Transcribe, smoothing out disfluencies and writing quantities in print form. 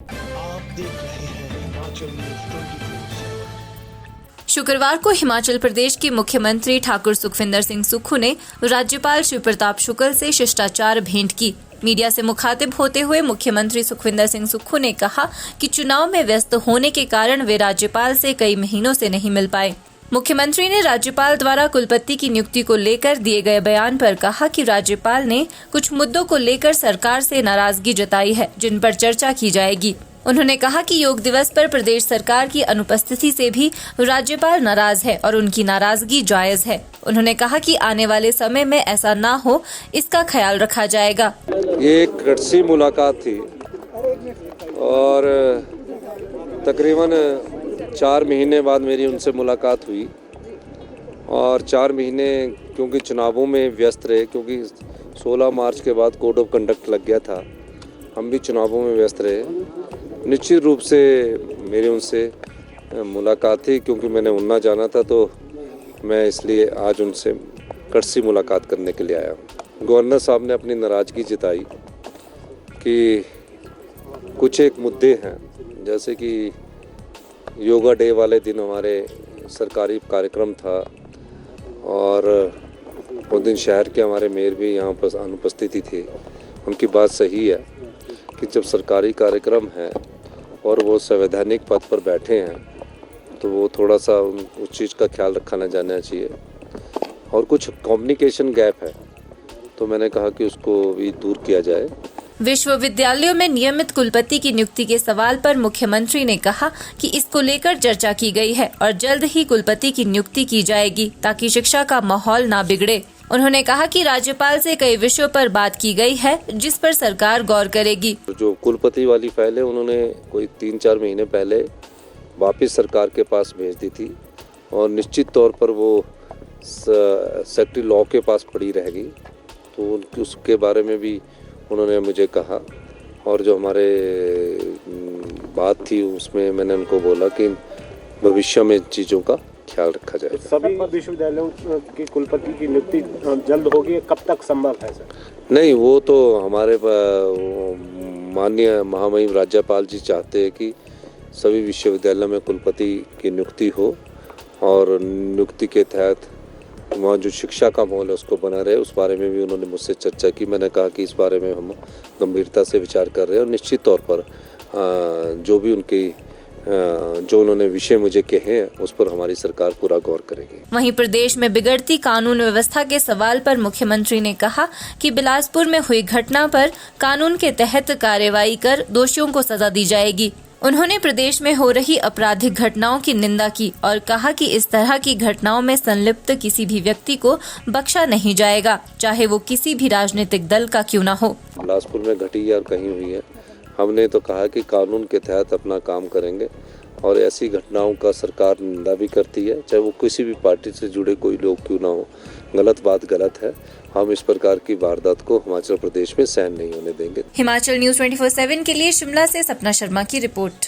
आप देख रहे हैं हिमाचल न्यूज 24/7। शुक्रवार को हिमाचल प्रदेश के मुख्यमंत्री ठाकुर सुखविंदर सिंह सुक्खू ने राज्यपाल शिव प्रताप शुक्ल से शिष्टाचार भेंट की। मीडिया से मुखातिब होते हुए मुख्यमंत्री सुखविंदर सिंह सुक्खू ने कहा कि चुनाव में व्यस्त होने के कारण वे राज्यपाल से कई महीनों से नहीं मिल पाए। मुख्यमंत्री ने राज्यपाल द्वारा कुलपति की नियुक्ति को लेकर दिए गए बयान पर कहा कि राज्यपाल ने कुछ मुद्दों को लेकर सरकार से नाराजगी जताई है, जिन पर चर्चा की जाएगी। उन्होंने कहा कि योग दिवस पर प्रदेश सरकार की अनुपस्थिति से भी राज्यपाल नाराज है और उनकी नाराजगी जायज है। उन्होंने कहा कि आने वाले समय में ऐसा ना हो, इसका ख्याल रखा जाएगा। ये एक कटसी मुलाकात थी और तकरीबन 4 महीने बाद मेरी उनसे मुलाकात हुई और 4 महीने क्योंकि चुनावों में व्यस्त रहे, क्योंकि 16 मार्च के बाद कोड ऑफ कंडक्ट लग गया था, हम भी चुनावों में व्यस्त रहे। निश्चित रूप से मेरी उनसे मुलाकात थी, क्योंकि मैंने उन्ना जाना था, तो मैं इसलिए आज उनसे कटसी मुलाकात करने के लिए आया हूँ। गवर्नर साहब ने अपनी नाराज़गी जताई कि कुछ एक मुद्दे हैं, जैसे कि योगा डे वाले दिन हमारे सरकारी कार्यक्रम था और उस दिन शहर के हमारे मेयर भी यहाँ पर अनुपस्थिति थे। उनकी बात सही है कि जब सरकारी कार्यक्रम है और वो संवैधानिक पद पर बैठे हैं तो वो थोड़ा सा उस चीज़ का ख्याल रखा ना जाना चाहिए। और कुछ कम्युनिकेशन गैप है, तो मैंने कहा कि उसको भी दूर किया जाए। विश्वविद्यालयों में नियमित कुलपति की नियुक्ति के सवाल पर मुख्यमंत्री ने कहा कि इसको लेकर चर्चा की गई है और जल्द ही कुलपति की नियुक्ति की जाएगी ताकि शिक्षा का माहौल ना बिगड़े। उन्होंने कहा कि राज्यपाल से कई विषयों पर बात की गई है, जिस पर सरकार गौर करेगी। जो कुलपति वाली फाइल है उन्होंने कोई 3-4 महीने पहले वापस सरकार के पास भेज दी थी और निश्चित तौर पर वो सेक्रेटरी लॉ के पास पड़ी रहेगी, तो उसके बारे में भी उन्होंने मुझे कहा। और जो हमारे बात थी उसमें मैंने उनको बोला कि भविष्य में चीज़ों का ख्याल रखा जाए। सभी विश्वविद्यालयों की कुलपति की नियुक्ति जल्द होगी, कब तक संभव है सर? नहीं, वो तो हमारे माननीय महामहिम राज्यपाल जी चाहते हैं कि सभी विश्वविद्यालयों में कुलपति की नियुक्ति हो और नियुक्ति के तहत वहाँ जो शिक्षा का माहौल है उसको बना रहे। उस बारे में भी उन्होंने मुझसे चर्चा की। मैंने कहा कि इस बारे में हम गंभीरता से विचार कर रहे हैं और निश्चित तौर पर जो भी जो उन्होंने विषय मुझे कहे हैं उस पर हमारी सरकार पूरा गौर करेगी। वहीं प्रदेश में बिगड़ती कानून व्यवस्था के सवाल पर मुख्यमंत्री ने कहा कि बिलासपुर में हुई घटना पर कानून के तहत कार्रवाई कर दोषियों को सजा दी जाएगी। उन्होंने प्रदेश में हो रही आपराधिक घटनाओं की निंदा की और कहा कि इस तरह की घटनाओं में संलिप्त किसी भी व्यक्ति को बख्शा नहीं जाएगा, चाहे वो किसी भी राजनीतिक दल का क्यों न हो। बिलासपुर में घटी या कहीं हुई है, हमने तो कहा कि कानून के तहत अपना काम करेंगे और ऐसी घटनाओं का सरकार निंदा भी करती है, चाहे वो किसी भी पार्टी से जुड़े कोई लोग क्यों ना हो। गलत बात गलत है। हम इस प्रकार की वारदात को हिमाचल प्रदेश में सहन नहीं होने देंगे। हिमाचल न्यूज 24/7 के लिए शिमला से सपना शर्मा की रिपोर्ट।